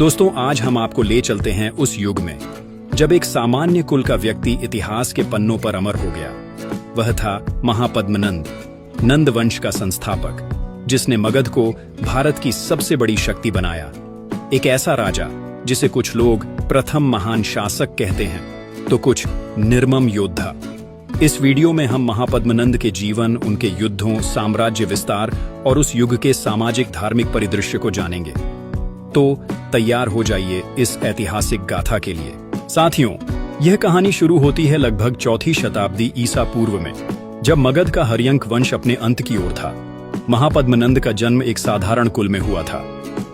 दोस्तों, आज हम आपको ले चलते हैं उस युग में जब एक सामान्य कुल का व्यक्ति इतिहास के पन्नों पर अमर हो गया। वह था महापद्मनंद, नंद वंश का संस्थापक, जिसने मगध को भारत की सबसे बड़ी शक्ति बनाया। एक ऐसा राजा जिसे कुछ लोग प्रथम महान शासक कहते हैं तो कुछ निर्मम योद्धा। इस वीडियो में हम महापद्मनंद के जीवन, उनके युद्धों, साम्राज्य विस्तार और उस युग के सामाजिक धार्मिक परिदृश्य को जानेंगे। तो तैयार हो जाइए इस ऐतिहासिक गाथा के लिए। साथियों, यह कहानी शुरू होती है लगभग 4वीं शताब्दी ईसा पूर्व में, जब मगध का हर्यंक वंश अपने अंत की ओर था। महापद्मनंद का जन्म एक साधारण कुल में हुआ था।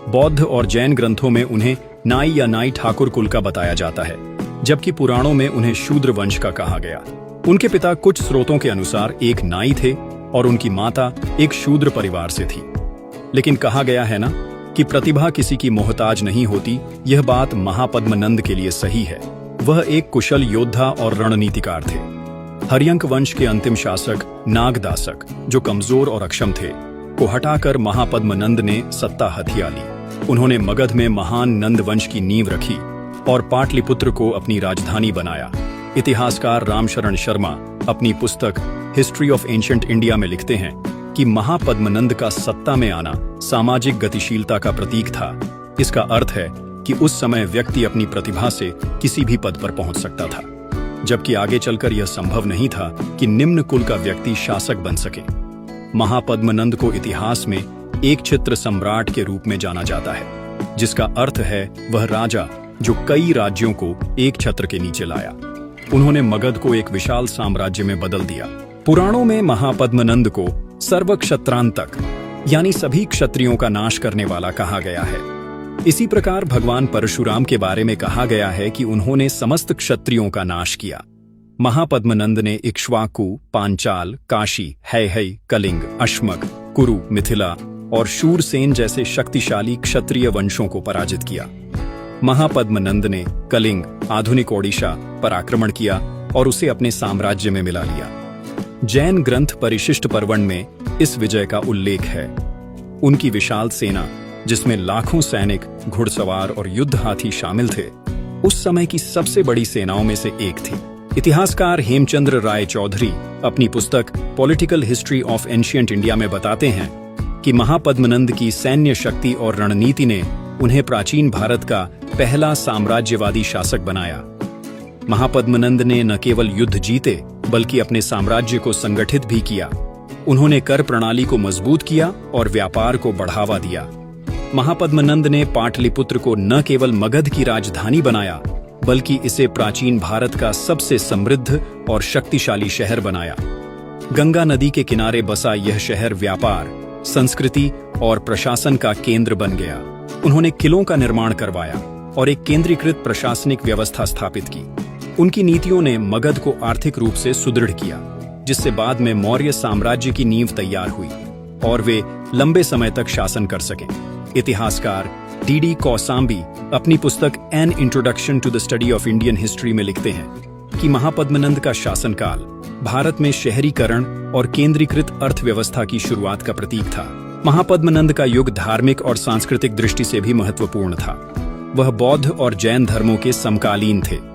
बौद्ध और जैन ग्रंथों में उन्हें नाई या नाई ठाकुर कुल का बताया जाता है, जबकि पुराणों में उन्हें शूद्र वंश का कहा गया। उनके पिता कुछ स्रोतों के अनुसार एक नाई थे और उनकी माता एक शूद्र परिवार से थी। लेकिन कहा गया है ना कि प्रतिभा किसी की मोहताज नहीं होती। यह बात महापद्मनंद के लिए सही है। वह एक कुशल योद्धा और रणनीतिकार थे। हर्यंक वंश के अंतिम शासक नागदासक, जो कमजोर और अक्षम थे, को हटाकर महापद्मनंद ने सत्ता हथिया ली। उन्होंने मगध में महान नंद वंश की नींव रखी और पाटलिपुत्र को अपनी राजधानी बनाया। इतिहासकार रामशरण शर्मा अपनी पुस्तक हिस्ट्री ऑफ एंशिएंट इंडिया में लिखते हैं कि महापद्मनंद का सत्ता में आना सामाजिक गतिशीलता का प्रतीक था। इसका अर्थ है कि उस समय व्यक्ति अपनी प्रतिभा से किसी भी पद पर पहुंच सकता था, जबकि आगे चलकर यह संभव नहीं था कि निम्न कुल का व्यक्ति शासक बन सके। महापद्मनंद को इतिहास में एक छत्र सम्राट के रूप में जाना जाता है, जिसका अर्थ है वह राजा जो कई राज्यों को एक छत्र के नीचे लाया। उन्होंने मगध को एक विशाल साम्राज्य में बदल दिया। पुराणों में महापद्मनंद को सर्वक्षत्रांतक, यानी सभी क्षत्रियों का नाश करने वाला कहा गया है। इसी प्रकार भगवान परशुराम के बारे में कहा गया है कि उन्होंने समस्त क्षत्रियों का नाश किया। महापद्मनंद ने इक्ष्वाकु, पांचाल, काशी, हैहय, कलिंग, अश्मक, कुरु, मिथिला और शूरसेन जैसे शक्तिशाली क्षत्रिय वंशों को पराजित किया। महापद्मनंद ने कलिंग, आधुनिक ओडिशा, पर आक्रमण किया और उसे अपने साम्राज्य में मिला लिया। जैन ग्रंथ परिशिष्ट पर्वण में इस विजय का उल्लेख है। उनकी विशाल सेना, जिसमें लाखों सैनिक, घुड़सवार और युद्ध हाथी शामिल थे, उस समय की सबसे बड़ी सेनाओं में से एक थी। इतिहासकार हेमचंद्र राय चौधरी अपनी पुस्तक political history of ancient India में बताते हैं कि महापद्मनंद की सैन्य शक्ति और रणनीति ने उन्हें प्राचीन भारत का पहला साम्राज्यवादी शासक बनाया। महापद्मनंद ने न केवल युद्ध जीते बल्कि अपने साम्राज्य को संगठित भी किया। उन्होंने कर प्रणाली को मजबूत किया और व्यापार को बढ़ावा दिया। महापद्मनंद ने पाटलिपुत्र को न केवल मगध की राजधानी बनाया बल्कि इसे प्राचीन भारत का सबसे समृद्ध और शक्तिशाली शहर बनाया। गंगा नदी के किनारे बसा यह शहर व्यापार, संस्कृति और प्रशासन का केंद्र बन गया। उन्होंने किलों का निर्माण करवाया और एक केंद्रीकृत प्रशासनिक व्यवस्था स्थापित की। उनकी नीतियों ने मगध को आर्थिक रूप से सुदृढ़ किया, जिससे बाद में मौर्य साम्राज्य की नींव तैयार हुई और वे लंबे समय तक शासन कर सके। इतिहासकार डी कौसाम्बी अपनी पुस्तक an introduction to the study of Indian history में लिखते हैं कि महापद्मनंद का शासनकाल भारत में शहरीकरण और केंद्रीकृत अर्थव्यवस्था की शुरुआत का प्रतीक था। महापद्मनंद का युग धार्मिक और सांस्कृतिक दृष्टि से भी महत्वपूर्ण था। वह बौद्ध और जैन धर्मों के समकालीन थे।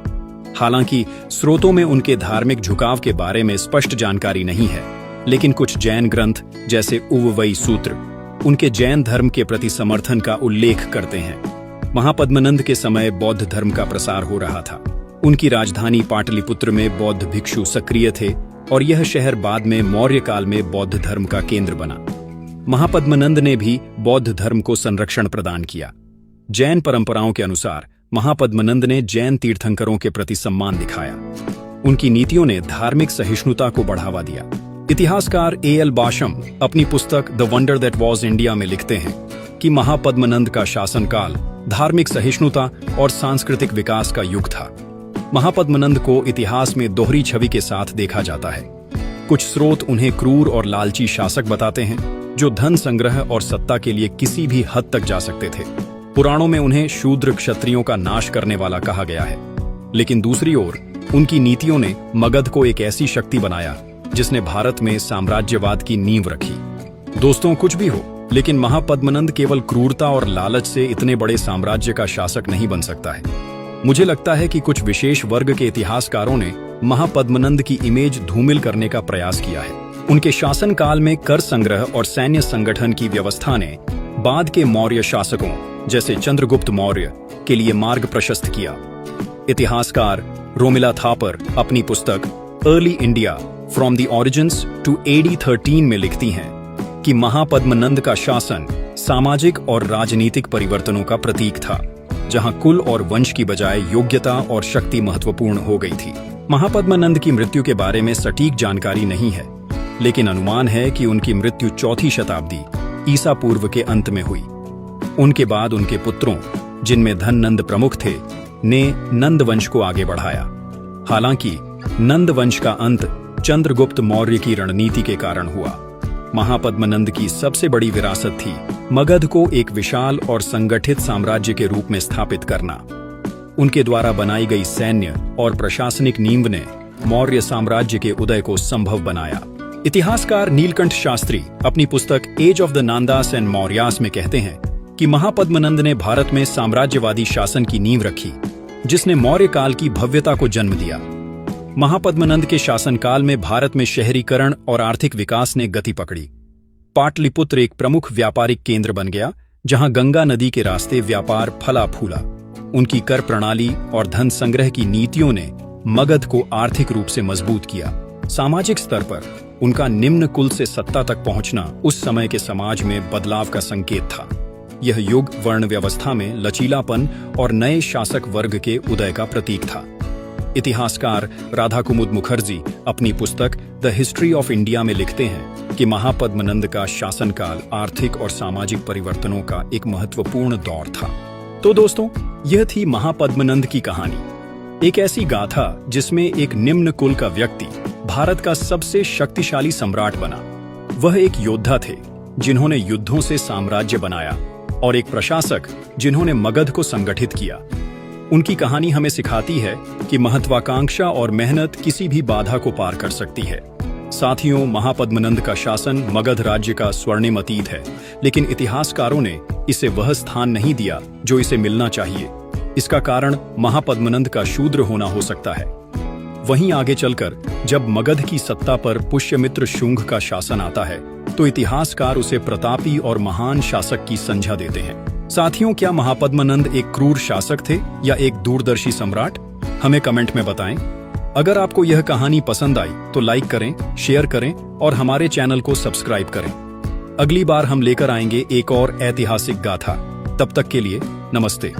हालांकि स्रोतों में उनके धार्मिक झुकाव के बारे में स्पष्ट जानकारी नहीं है, लेकिन कुछ जैन ग्रंथ जैसे उववई सूत्र उनके जैन धर्म के प्रति समर्थन का उल्लेख करते हैं। महापद्मनंद के समय बौद्ध धर्म का प्रसार हो रहा था। उनकी राजधानी पाटलिपुत्र में बौद्ध भिक्षु सक्रिय थे और यह शहर बाद में मौर्य काल में बौद्ध धर्म का केंद्र बना। महापद्मनंद ने भी बौद्ध धर्म को संरक्षण प्रदान किया। जैन परंपराओं के अनुसार महापद्मनंद ने जैन तीर्थंकरों के प्रति सम्मान दिखाया। उनकी नीतियों ने धार्मिक सहिष्णुता को बढ़ावा दिया। इतिहासकार एल बाशम अपनी पुस्तक the wonder that was India में लिखते हैं कि महापद्मनंद का शासनकाल धार्मिक सहिष्णुता और सांस्कृतिक विकास का युग था। महापद्मनंद को इतिहास में दोहरी छवि के साथ देखा जाता है। कुछ स्रोत उन्हें क्रूर और लालची शासक बताते हैं, जो धन संग्रह और सत्ता के लिए किसी भी हद तक जा सकते थे। पुराणों में उन्हें शूद्र क्षत्रियों का नाश करने वाला कहा गया है। लेकिन दूसरी ओर उनकी नीतियों ने मगध को एक ऐसी शक्ति बनाया जिसने भारत में साम्राज्यवाद की नींव रखी। दोस्तों, कुछ भी हो, लेकिन महापद्मनंद केवल क्रूरता और लालच से इतने बड़े साम्राज्य का शासक नहीं बन सकता है। मुझे लगता है कि कुछ विशेष वर्ग के इतिहासकारों ने महापद्मनंद की इमेज धूमिल करने का प्रयास किया है। उनके शासनकाल में कर संग्रह और सैन्य संगठन की व्यवस्था ने बाद के मौर्य शासकों जैसे चंद्रगुप्त मौर्य के लिए मार्ग प्रशस्त किया। इतिहासकार रोमिला थापर अपनी पुस्तक early India from the origins to AD 13 में लिखती हैं कि महापद्मनंद का शासन सामाजिक और राजनीतिक परिवर्तनों का प्रतीक था, जहां कुल और वंश की बजाय योग्यता और शक्ति महत्वपूर्ण हो गई थी। महापद्मनंद की मृत्यु के बारे में सटीक जानकारी नहीं है, लेकिन अनुमान है कि उनकी मृत्यु 4वीं शताब्दी ईसा पूर्व के अंत में हुई। उनके बाद उनके पुत्रों, जिनमें धननंद प्रमुख थे, ने नंद वंश को आगे बढ़ाया। हालांकि नंद वंश का अंत चंद्रगुप्त मौर्य की रणनीति के कारण हुआ। महापद्मनंद की सबसे बड़ी विरासत थी मगध को एक विशाल और संगठित साम्राज्य के रूप में स्थापित करना। उनके द्वारा बनाई गई सैन्य और प्रशासनिक नींव ने मौर्य साम्राज्य के उदय को संभव बनाया। इतिहासकार नीलकंठ शास्त्री अपनी पुस्तक age of the Nandas and Mauryas में कहते हैं कि महापद्मनंद ने भारत में साम्राज्यवादी शासन की नींव रखी, जिसने मौर्य काल की भव्यता को जन्म दिया। महापद्मनंद के शासनकाल में भारत में शहरीकरण और आर्थिक विकास ने गति पकड़ी। पाटलिपुत्र एक प्रमुख व्यापारिक केंद्र बन गया, जहां गंगा नदी के रास्ते व्यापार फला फूला। उनकी कर प्रणाली और धन संग्रह की नीतियों ने मगध को आर्थिक रूप से मजबूत किया। सामाजिक स्तर पर उनका निम्न कुल से सत्ता तक पहुंचना उस समय के समाज में बदलाव का संकेत था। यह युग वर्ण व्यवस्था में लचीलापन और नए शासक वर्ग के उदय का प्रतीक था। इतिहासकार राधाकुमुद मुखर्जी अपनी पुस्तक द हिस्ट्री ऑफ इंडिया में लिखते हैं कि महापद्मनंद का शासनकाल आर्थिक और सामाजिक परिवर्तनों का एक महत्वपूर्ण दौर था। तो दोस्तों, यह थी महापद्मनंद की कहानी, एक ऐसी गाथा जिसमें एक निम्न कुल का व्यक्ति भारत का सबसे शक्तिशाली सम्राट बना। वह एक योद्धा थे जिन्होंने युद्धों से साम्राज्य बनाया और एक प्रशासक जिन्होंने मगध को संगठित किया। उनकी कहानी हमें सिखाती है कि महत्वाकांक्षा और मेहनत किसी भी बाधा को पार कर सकती है। साथियों, महापद्मनंद का शासन मगध राज्य का स्वर्णिम अतीत है, लेकिन इतिहासकारों ने इसे वह स्थान नहीं दिया जो इसे मिलना चाहिए। इसका कारण महापद्मनंद का शूद्र होना हो सकता है। वहीं आगे चलकर जब मगध की सत्ता पर पुष्यमित्र शुंग का शासन आता है, तो इतिहासकार उसे प्रतापी और महान शासक की संज्ञा देते हैं। साथियों, क्या महापद्मनंद एक क्रूर शासक थे या एक दूरदर्शी सम्राट? हमें कमेंट में बताएं। अगर आपको यह कहानी पसंद आई तो लाइक करें, शेयर करें और हमारे चैनल को सब्सक्राइब करें। अगली बार हम लेकर आएंगे एक और ऐतिहासिक गाथा। तब तक के लिए नमस्ते।